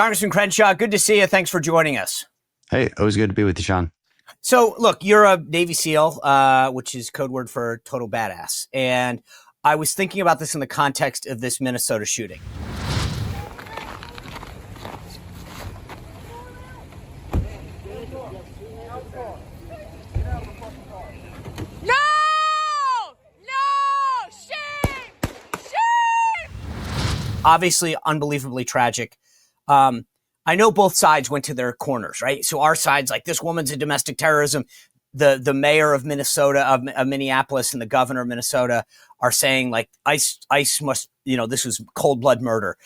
Congressman Crenshaw, good to see you. Thanks for joining us. Hey, always good to be with you, Sean. So, look, you're a Navy SEAL, which is code word for total badass. And I was thinking about this in the context of this Minnesota shooting. Obviously, unbelievably tragic. I know both sides went to their corners, right? So our side's like, this woman's a domestic terrorism. The mayor of Minnesota, of Minneapolis, and the governor of Minnesota are saying like ICE must, this was cold blood murder.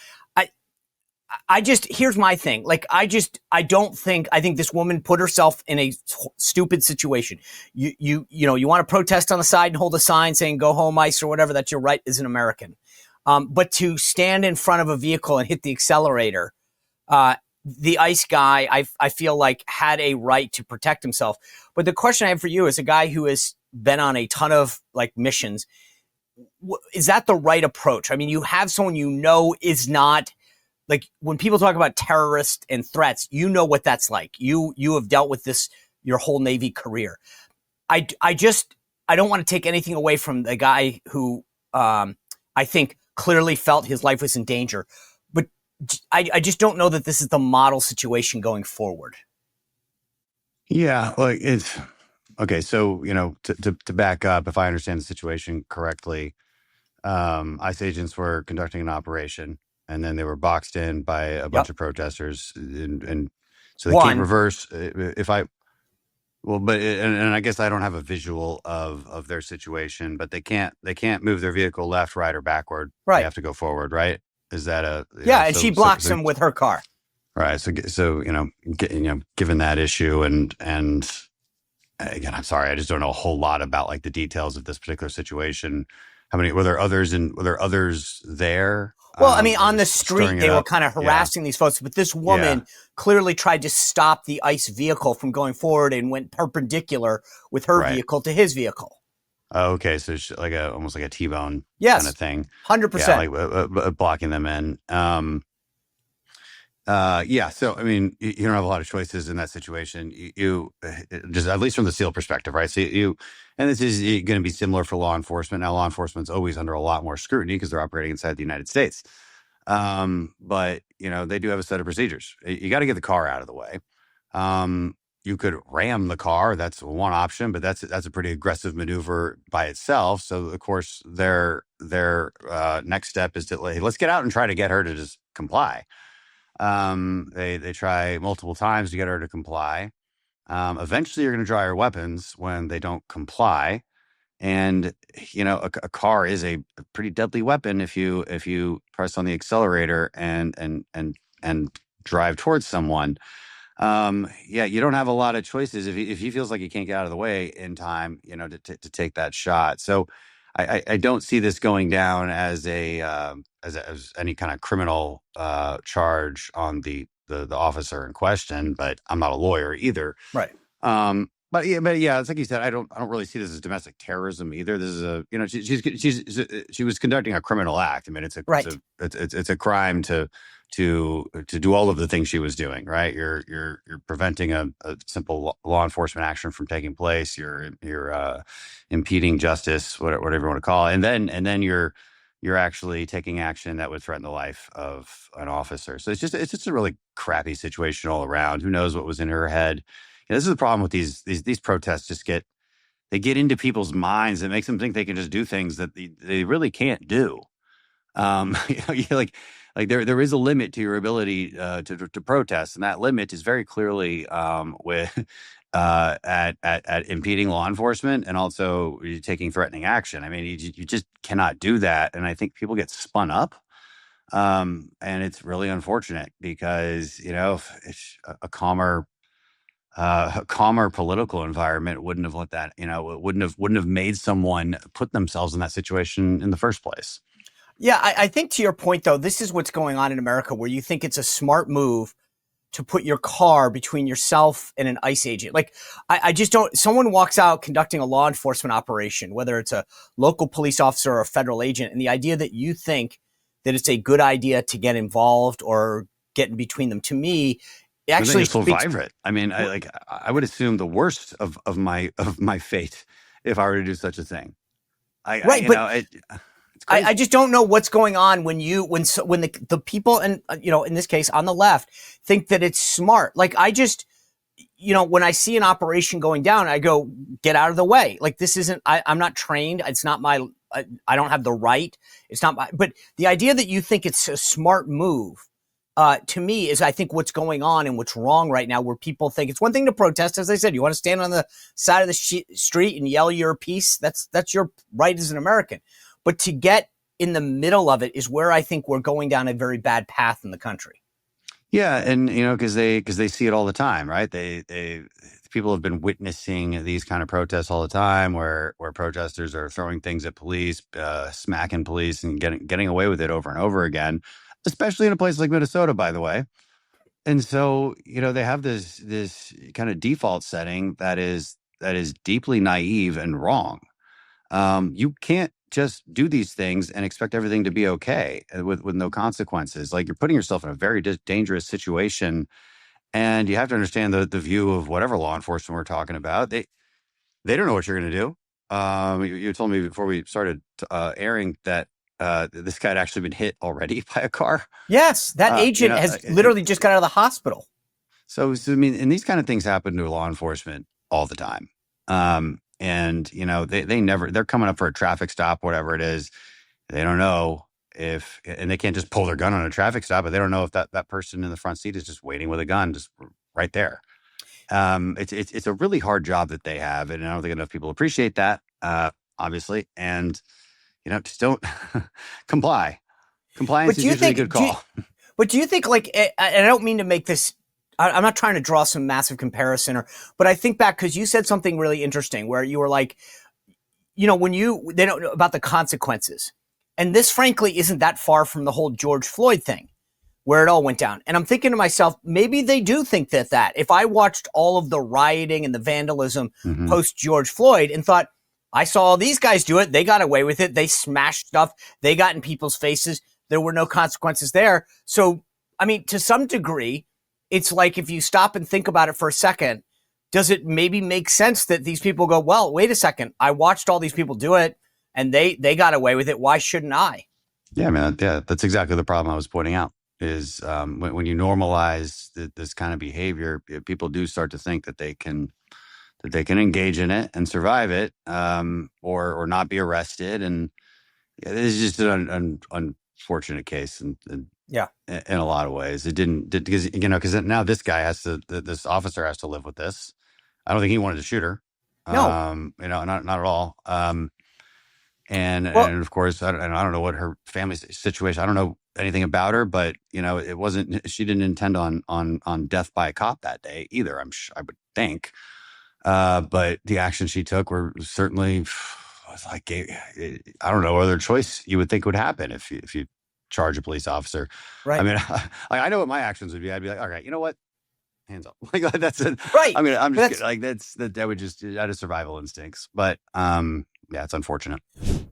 I just, here's my thing. Like, I think this woman put herself in a stupid situation. You want to protest on the side and hold a sign saying go home ICE or whatever. That's your right as an American. But to stand in front of a vehicle and hit the accelerator, the ICE guy, I feel like had a right to protect himself. But the question I have for you is a guy who has been on a ton of like missions. Is that the right approach? I mean, you have someone is not like, when people talk about terrorists and threats, what that's like. You have dealt with this your whole Navy career. I don't want to take anything away from the guy who I think clearly felt his life was in danger. But I just don't know that this is the model situation going forward. Yeah, like it's okay. So, to back up, if I understand the situation correctly, ICE agents were conducting an operation and then they were boxed in by a bunch of protesters. And so they can't reverse and I guess I don't have a visual of their situation, but they can't move their vehicle left, right, or backward. Right. They have to go forward, right? Is that and she blocks them with her car. Right. So given that issue and again, I'm sorry, I just don't know a whole lot about like the details of this particular situation. How many were there others there? Well, I mean, on the street, they were kind of harassing these folks, but this woman clearly tried to stop the ICE vehicle from going forward and went perpendicular with her vehicle to his vehicle. Oh, okay. So it's like almost like a T-bone kind of thing. 100%. Like blocking them in. So, I mean, you don't have a lot of choices in that situation. You just, at least from the SEAL perspective, right? So and this is going to be similar for law enforcement. Now, law enforcement's always under a lot more scrutiny because they're operating inside the United States. But they do have a set of procedures. You got to get the car out of the way. You could ram the car. That's one option, but that's a pretty aggressive maneuver by itself. So, of course, their next step is to let's get out and try to get her to just comply. They try multiple times to get her to comply. Eventually you're going to draw your weapons when they don't comply. And, a car is a pretty deadly weapon if you press on the accelerator and drive towards someone. You don't have a lot of choices if he feels like he can't get out of the way in time, to take that shot. So I don't see this going down as as any kind of criminal charge on the officer in question, but I'm not a lawyer either. Right. But it's like you said, I don't really see this as domestic terrorism either. This is she was conducting a criminal act. I mean, it's a crime to do all of the things she was doing, right? You're preventing a simple law enforcement action from taking place. You're impeding justice, whatever you want to call it, and then you're actually taking action that would threaten the life of an officer. So it's just a really crappy situation all around. Who knows what was in her head? This is the problem with these protests. Get into people's minds. It makes them think they can just do things that they really can't do. Like there is a limit to your ability to protest, and that limit is very clearly with at impeding law enforcement and also taking threatening action. I mean, you just cannot do that, and I think people get spun up, and it's really unfortunate because if it's a calmer political environment wouldn't have let that, wouldn't have made someone put themselves in that situation in the first place. Yeah, I think to your point, though, this is what's going on in America, where you think it's a smart move to put your car between yourself and an ICE agent. Like, I just don't, someone walks out conducting a law enforcement operation, whether it's a local police officer or a federal agent, and the idea that you think that it's a good idea to get involved or get in between them. To me, it But then actually you speaks. survive it. I mean, I would assume the worst of my fate if I were to do such a thing. Right, but It's I crazy. just don't know what's going on when the people, and in this case on the left, think that it's smart. Like, I just, when I see an operation going down, I go, get out of the way. Like, this isn't, I'm not trained. It's not I don't have the right. It's not but the idea that you think it's a smart move, to me, is, I think, what's going on and what's wrong right now, where people think it's one thing to protest. As I said, you want to stand on the side of the street and yell your piece. That's your right as an American. But to get in the middle of it is where I think we're going down a very bad path in the country. Yeah, and because they see it all the time, right? They people have been witnessing these kind of protests all the time, where protesters are throwing things at police, smacking police, and getting away with it over and over again, especially in a place like Minnesota, by the way. And so they have this kind of default setting that is deeply naive and wrong. You can't just do these things and expect everything to be okay with no consequences. Like, you're putting yourself in a very dangerous situation, and you have to understand the view of whatever law enforcement we're talking about. They don't know what you're going to do. You told me before we started airing that this guy had actually been hit already by a car. Yes, that agent has literally just got out of the hospital. So I mean, and these kind of things happen to law enforcement all the time. And they never, they're coming up for a traffic stop, whatever it is. They don't know and they can't just pull their gun on a traffic stop, but they don't know if that person in the front seat is just waiting with a gun just right there. It's a really hard job that they have, and I don't think enough people appreciate that, obviously. And just don't comply. Compliance is usually a good call. But do you think, like, and I don't mean to make this, I'm not trying to draw some massive comparison, but I think back, because you said something really interesting where you were like, when they don't know about the consequences. And this, frankly, isn't that far from the whole George Floyd thing, where it all went down. And I'm thinking to myself, maybe they do think that if I watched all of the rioting and the vandalism post George Floyd and thought, I saw all these guys do it, they got away with it, they smashed stuff, they got in people's faces, there were no consequences there. So, I mean, to some degree, it's like, if you stop and think about it for a second, does it maybe make sense that these people go, well, wait a second, I watched all these people do it and they got away with it. Why shouldn't I? Yeah, man. Yeah, that's exactly the problem I was pointing out. Is when you normalize this kind of behavior, people do start to think that they can engage in it and survive it, or not be arrested. And this is just an unfortunate case, and Yeah. in a lot of ways, it didn't because now this guy this officer has to live with this. I don't think he wanted to shoot her. No. Not at all. And Well, of course, I don't know what her family situation. I don't know anything about her, but it wasn't. She didn't intend on death by a cop that day either. I would think. But the actions she took were certainly like, I don't know other choice you would think would happen if you charge a police officer. right. I mean, I know what my actions would be. I'd be like, all right, you know what? Hands up. Like, that's it. Right. I'm just kidding. Like, that would just out of survival instincts. But yeah, it's unfortunate.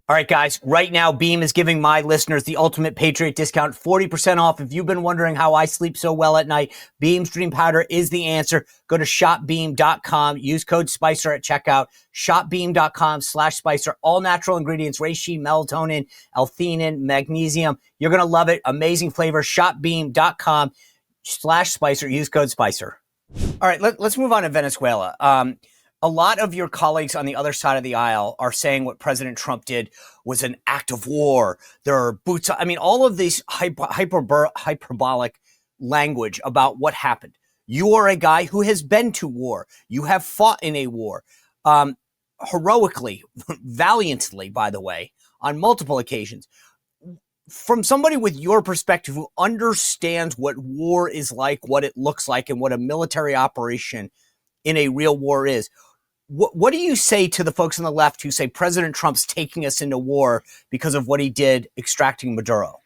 All right, guys. Right now, Beam is giving my listeners the ultimate Patriot discount, 40% off. If you've been wondering how I sleep so well at night, Beam's Dream Powder is the answer. Go to shopbeam.com. Use code SPICER at checkout. Shopbeam.com/SPICER. All natural ingredients, reishi, melatonin, L-theanine, magnesium. You're going to love it. Amazing flavor. Shopbeam.com/SPICER. Use code SPICER. All right, let's move on to Venezuela. A lot of your colleagues on the other side of the aisle are saying what President Trump did was an act of war. There are boots. I mean, all of these hyperbolic language about what happened. You are a guy who has been to war. You have fought in a war, heroically, valiantly, by the way, on multiple occasions. From somebody with your perspective who understands what war is like, what it looks like, and what a military operation in a real war is, what do you say to the folks on the left who say President Trump's taking us into war because of what he did extracting Maduro?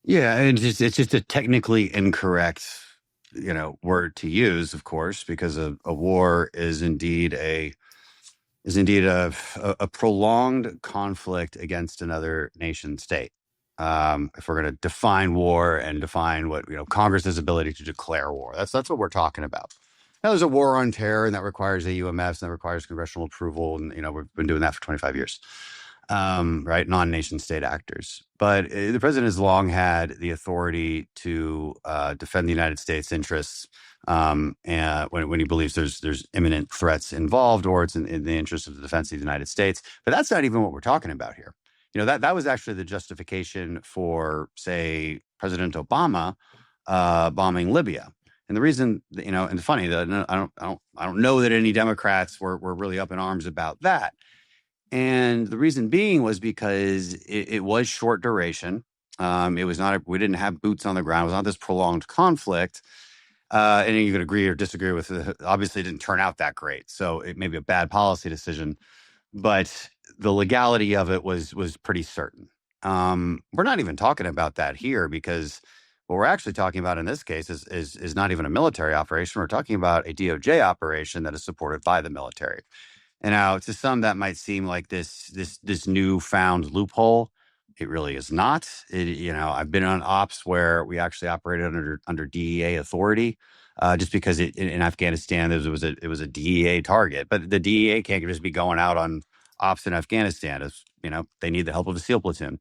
Yeah, and it's just a technically incorrect, word to use, of course, because a war is indeed a prolonged conflict against another nation state. if we're going to define war and define what, Congress's ability to declare war. That's what we're talking about. Now, there's a war on terror, and that requires AUMFs, and that requires congressional approval. And, we've been doing that for 25 years, right? Non-nation state actors. But the president has long had the authority to defend the United States interests and when he believes there's imminent threats involved, or it's in the interest of the defense of the United States. But that's not even what we're talking about here. That was actually the justification for, say, President Obama bombing Libya. And the reason, and it's funny that I don't know that any Democrats were really up in arms about that. And the reason being was because it was short duration. It was not, we didn't have boots on the ground. It was not this prolonged conflict. And you could agree or disagree with it. Obviously, it didn't turn out that great. So it may be a bad policy decision, but the legality of it was pretty certain. We're not even talking about that here, because what we're actually talking about in this case is not even a military operation. We're talking about a DOJ operation that is supported by the military. And now, to some, that might seem like this newfound loophole. It really is not. I've been on ops where we actually operated under DEA authority, just because in Afghanistan it was a DEA target, but the DEA can't just be going out on ops in Afghanistan. As they need the help of a SEAL platoon.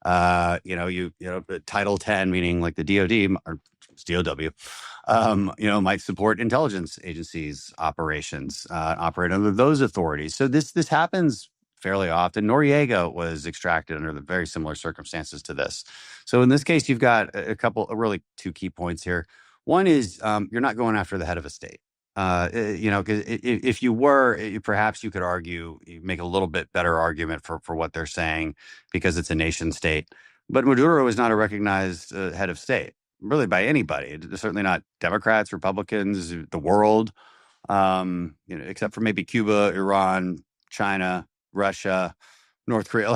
Title 10, meaning like the DOD or DOW, might support intelligence agencies operations, operate under those authorities. So this happens fairly often. Noriega was extracted under the very similar circumstances to this. So in this case, you've got really two key points here. One is you're not going after the head of a state. Because if you were, perhaps you could argue, you make a little bit better argument for what they're saying, because it's a nation state. But Maduro is not a recognized head of state, really, by anybody. Certainly not Democrats, Republicans, the world, except for maybe Cuba, Iran, China, Russia, North Korea.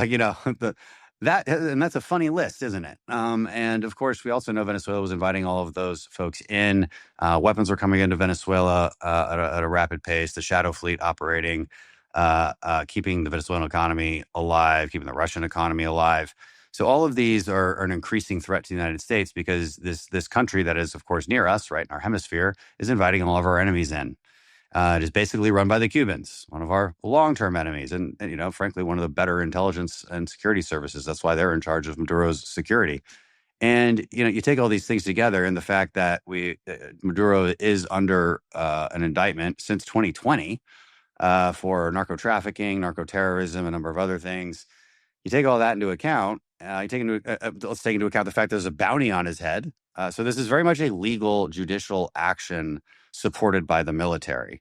And that's a funny list, isn't it? And of course, we also know Venezuela was inviting all of those folks in. Weapons were coming into Venezuela at a rapid pace. The shadow fleet operating, keeping the Venezuelan economy alive, keeping the Russian economy alive. So all of these are an increasing threat to the United States, because this country that is, of course, near us, right in our hemisphere, is inviting all of our enemies in. It is basically run by the Cubans, one of our long-term enemies, and frankly, one of the better intelligence and security services. That's why they're in charge of Maduro's security. And you take all these things together, and the fact that Maduro is under an indictment since 2020 for narco trafficking, narco terrorism, a number of other things. You take all that into account. Let's take into account the fact there's a bounty on his head. So this is very much a legal judicial action supported by the military.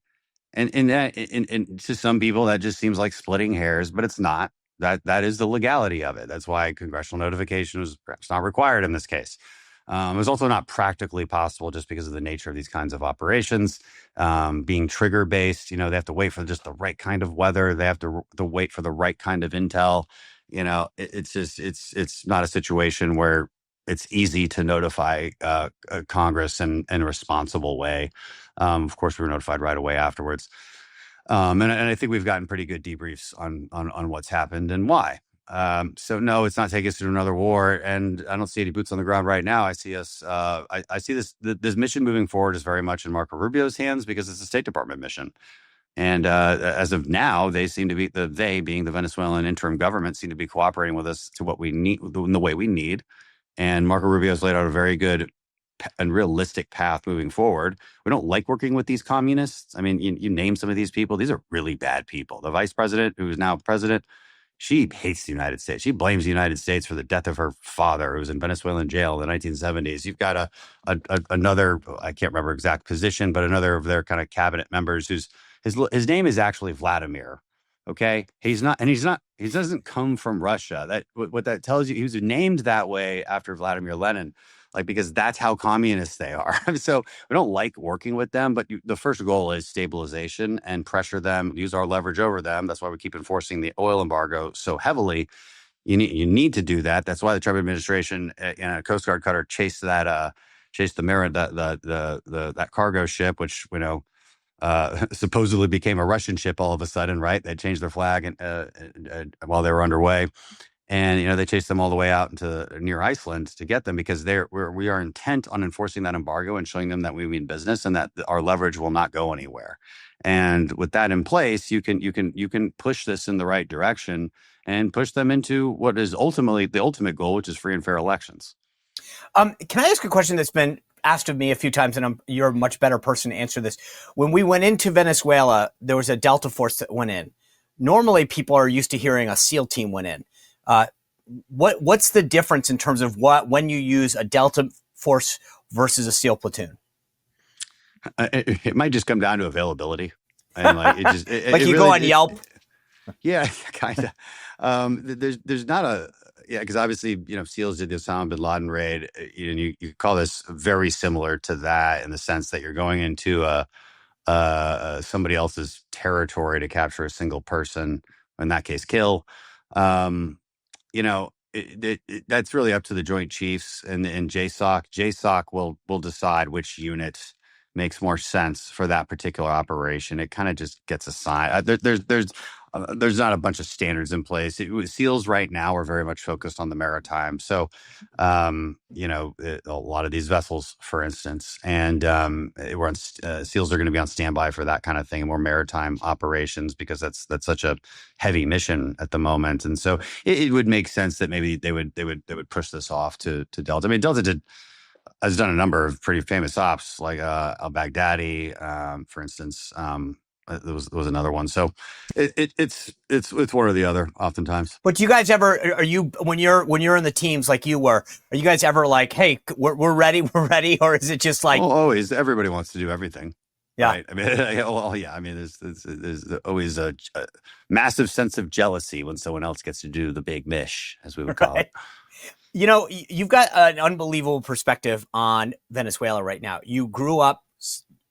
And to some people, that just seems like splitting hairs, but it's not. That is the legality of it. That's why congressional notification was perhaps not required in this case. It was also not practically possible, just because of the nature of these kinds of operations, being trigger based. They have to wait for just the right kind of weather. They have to wait for the right kind of intel. It's not a situation where it's easy to notify Congress in a responsible way. Of course, we were notified right away afterwards. And I think we've gotten pretty good debriefs on what's happened and why. So no, it's not taking us to another war, and I don't see any boots on the ground right now. I see us. I see this mission moving forward is very much in Marco Rubio's hands, because it's a State Department mission. And as of now, they seem to be they being the Venezuelan interim government seem to be cooperating with us to what we need in the way we need. And Marco Rubio has laid out a very good and realistic path moving forward. We don't like working with these communists. I mean, you name some of these people; these are really bad people. The vice president, who is now president, she hates the United States. She blames the United States for the death of her father, who was in Venezuelan jail in the 1970s. You've got another, I can't remember exact position, but another of their kind of cabinet members who's his name is actually Vladimir. Okay, he doesn't come from Russia. What that tells you, he was named that way after Vladimir Lenin, because that's how communist they are. So we don't like working with them, but the first goal is stabilization and pressure them, use our leverage over them. That's why we keep enforcing the oil embargo so heavily. You need to do that. That's why the Trump administration in a Coast Guard cutter chased the Mirror, that cargo ship, which supposedly became a Russian ship all of a sudden, right? They changed their flag and while they were underway. And they chased them all the way out into near Iceland to get them because we are intent on enforcing that embargo and showing them that we mean business and that our leverage will not go anywhere. And with that in place, you can push this in the right direction and push them into what is ultimately the ultimate goal, which is free and fair elections. Can I ask a question that's been asked of me a few times, and you're a much better person to answer this? When we went into Venezuela, there was a Delta force that went in. Normally, people are used to hearing a SEAL team went in. What's the difference in terms of when you use a Delta force versus a SEAL platoon? It might just come down to availability, and like it just like you really, go on Yelp. Yeah, kind of. There's not a because obviously SEALs did the Osama bin Laden raid, and you call this very similar to that in the sense that you're going into somebody else's territory to capture a single person, in that case, kill. That's really up to the Joint Chiefs and JSOC. JSOC will decide which unit makes more sense for that particular operation. It kind of just gets assigned. There's not a bunch of standards in place. SEALs right now are very much focused on the maritime. So, a lot of these vessels, for instance, and SEALs are going to be on standby for that kind of thing, more maritime operations, because that's such a heavy mission at the moment. And so it would make sense that maybe they would push this off to Delta. I mean, Delta has done a number of pretty famous ops, like al-Baghdadi, for instance. There was another one. So it's one or the other oftentimes. But do you guys ever, when you're in the teams like you were, are you guys ever like, hey, we're ready, or is it just like always everybody wants to do everything? Yeah. Right? I mean, I mean, there's always a massive sense of jealousy when someone else gets to do the big mish, as we would call it. You've got an unbelievable perspective on Venezuela right now. You grew up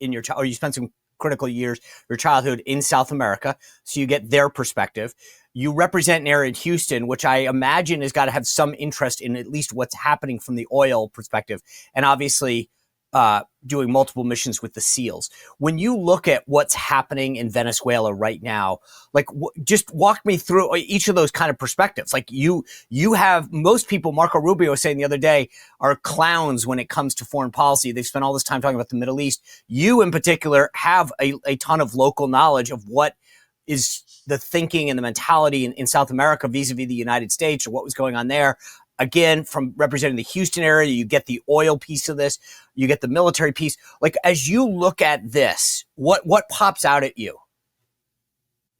in or you spent some critical years, your childhood in South America, so you get their perspective. You represent an area in Houston, which I imagine has got to have some interest in at least what's happening from the oil perspective, and obviously doing multiple missions with the SEALs. When you look at what's happening in Venezuela right now, like just walk me through each of those kind of perspectives. Like you have most people, Marco Rubio was saying the other day, are clowns when it comes to foreign policy. They've spent all this time talking about the Middle East. You in particular have a ton of local knowledge of what is the thinking and the mentality in South America vis-a-vis the United States, or what was going on there. Again, from representing the Houston area, you get the oil piece of this, you get the military piece. Like, as you look at this, what pops out at you?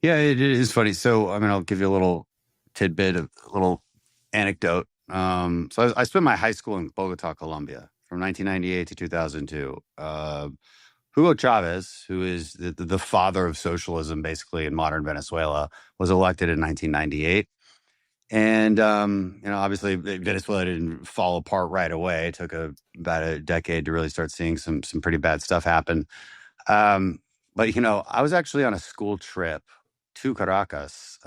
Yeah, it is funny. So, I mean, I'll give you a little tidbit, a little anecdote. So I spent my high school in Bogota, Colombia, from 1998 to 2002. Hugo Chavez, who is the father of socialism, basically in modern Venezuela, was elected in 1998. And, obviously Venezuela didn't fall apart right away. It took about a decade to really start seeing some pretty bad stuff happen. But, I was actually on a school trip to Caracas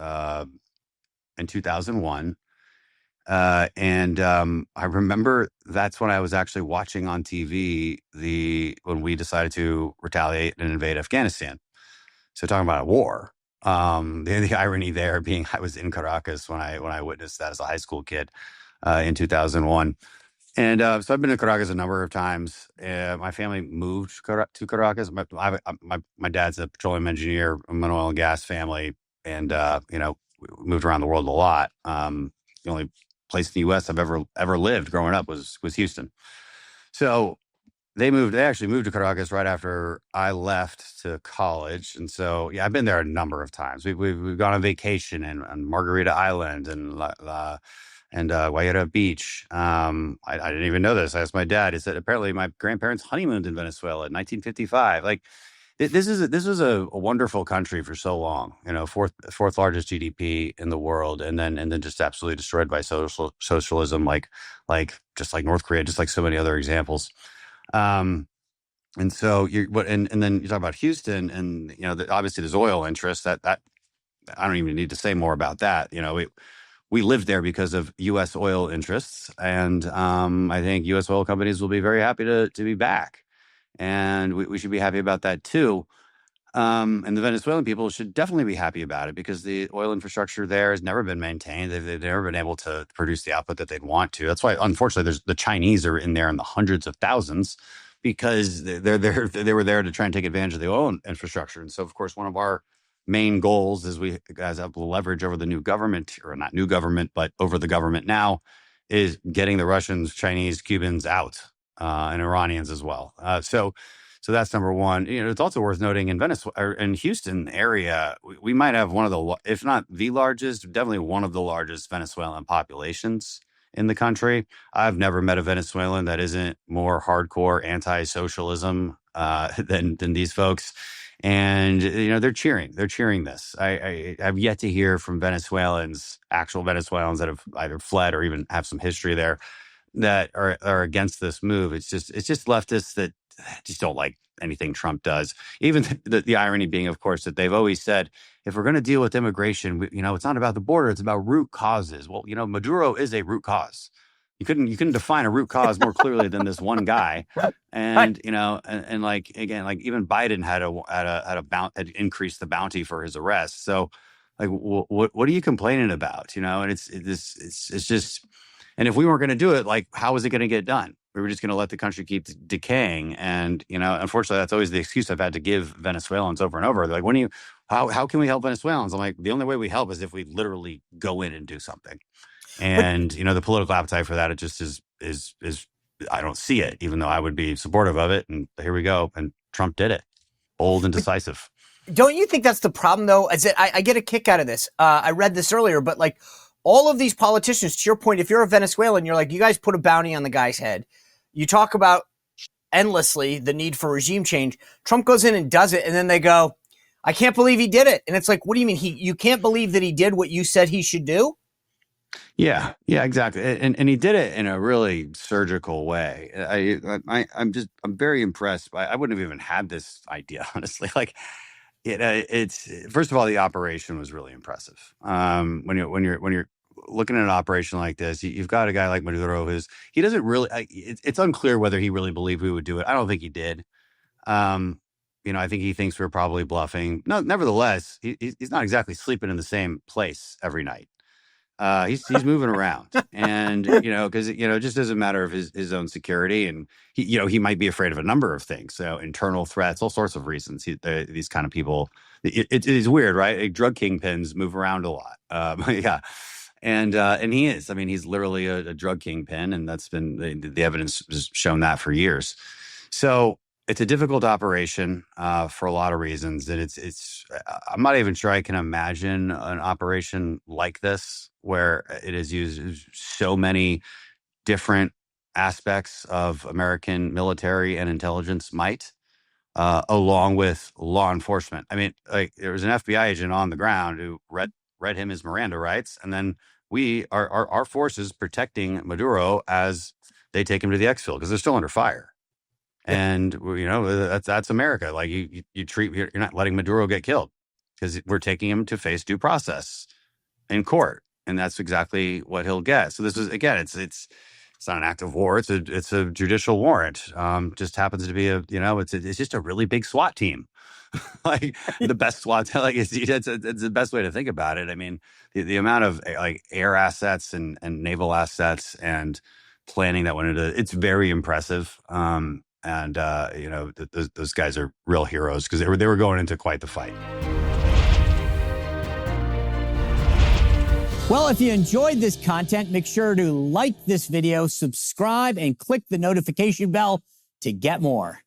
in 2001. And I remember that's when I was actually watching on TV when we decided to retaliate and invade Afghanistan. So talking about a war. The irony there being I was in Caracas when I witnessed that as a high school kid in 2001. And so I've been to Caracas a number of times. My family moved to Caracas. My dad's a petroleum engineer, I'm an oil and gas family, and we moved around the world a lot. The only place in the U.S. I've ever lived growing up was Houston. So they actually moved to Caracas right after I left to college. And so, yeah, I've been there a number of times. We've gone on vacation on Margarita Island and Guayra Beach. I didn't even know this. I asked my dad. He said, apparently my grandparents honeymooned in Venezuela in 1955. Like, this was a wonderful country for so long, fourth largest GDP in the world. And then just absolutely destroyed by socialism, like just like North Korea, just like so many other examples. And so and then you talk about Houston, and obviously there's oil interests that I don't even need to say more about that. We lived there because of U.S. oil interests, and I think U.S. oil companies will be very happy to be back, and we should be happy about that too. And the Venezuelan people should definitely be happy about it because the oil infrastructure there has never been maintained. They've never been able to produce the output that they'd want to. That's why, unfortunately, the Chinese are in there in the hundreds of thousands because they were there to try and take advantage of the oil infrastructure. And so, of course, one of our main goals is we guys have leverage over the new government, or not new government, but over the government now, is getting the Russians, Chinese, Cubans out, and Iranians as well. So that's number one. It's also worth noting in Venezuela, or in Houston area, we might have one of the, if not the largest, definitely one of the largest Venezuelan populations in the country. I've never met a Venezuelan that isn't more hardcore anti-socialism than these folks. And, they're cheering this. I have yet to hear from actual Venezuelans that have either fled or even have some history there that are against this move. It's just leftists that just don't like anything Trump does. Even the irony being, of course, that they've always said, if we're going to deal with immigration, it's not about the border, it's about root causes. Well, Maduro is a root cause. You couldn't define a root cause more clearly than this one guy. And, and like, again, like even Biden had increased the bounty for his arrest. So like, what are you complaining about? And it's just, and if we weren't going to do it, like, how was it going to get done? We were just going to let the country keep decaying. And, unfortunately, that's always the excuse I've had to give Venezuelans over and over. They're like, how can we help Venezuelans? I'm like, the only way we help is if we literally go in and do something. And, the political appetite for that, it just is, I don't see it, even though I would be supportive of it. And here we go. And Trump did it. Bold and decisive. Don't you think that's the problem, though? I get a kick out of this. I read this earlier, but like, all of these politicians, to your point, if you're a Venezuelan, you're like, you guys put a bounty on the guy's head. You talk about endlessly the need for regime change. Trump goes in and does it, and then they go, I can't believe he did it. And it's like, what do you mean? You can't believe that he did what you said he should do? Yeah, exactly. And he did it in a really surgical way. I'm very impressed. I wouldn't have even had this idea, honestly. Like, it's first of all, the operation was really impressive. When you're looking at an operation like this, you've got a guy like Maduro he doesn't really. It's unclear whether he really believed we would do it. I don't think he did. I think he thinks we're probably bluffing. No, nevertheless, he's not exactly sleeping in the same place every night. He's moving around, and because it just doesn't matter of his own security, and he might be afraid of a number of things, so internal threats, all sorts of reasons. These kind of people, it is weird, right? Like, drug kingpins move around a lot, yeah, and he is. I mean, he's literally a drug kingpin, and that's been the evidence has shown that for years. So it's a difficult operation for a lot of reasons, and it's. I'm not even sure I can imagine an operation like this where it is used so many different aspects of American military and intelligence might, along with law enforcement. I mean, like, there was an FBI agent on the ground who read him his Miranda rights, and then our forces protecting Maduro as they take him to the exfil because they're still under fire. And that's America. Like, you're not letting Maduro get killed because we're taking him to face due process in court, and that's exactly what he'll get. So this is, again, it's not an act of war. It's a judicial warrant. Just happens to be it's just a really big SWAT team, like the best SWAT. Like, it's the best way to think about it. I mean, the amount of like air assets and naval assets and planning that went into it's very impressive. And those guys are real heroes because they were going into quite the fight. Well, if you enjoyed this content, make sure to like this video, subscribe, and click the notification bell to get more.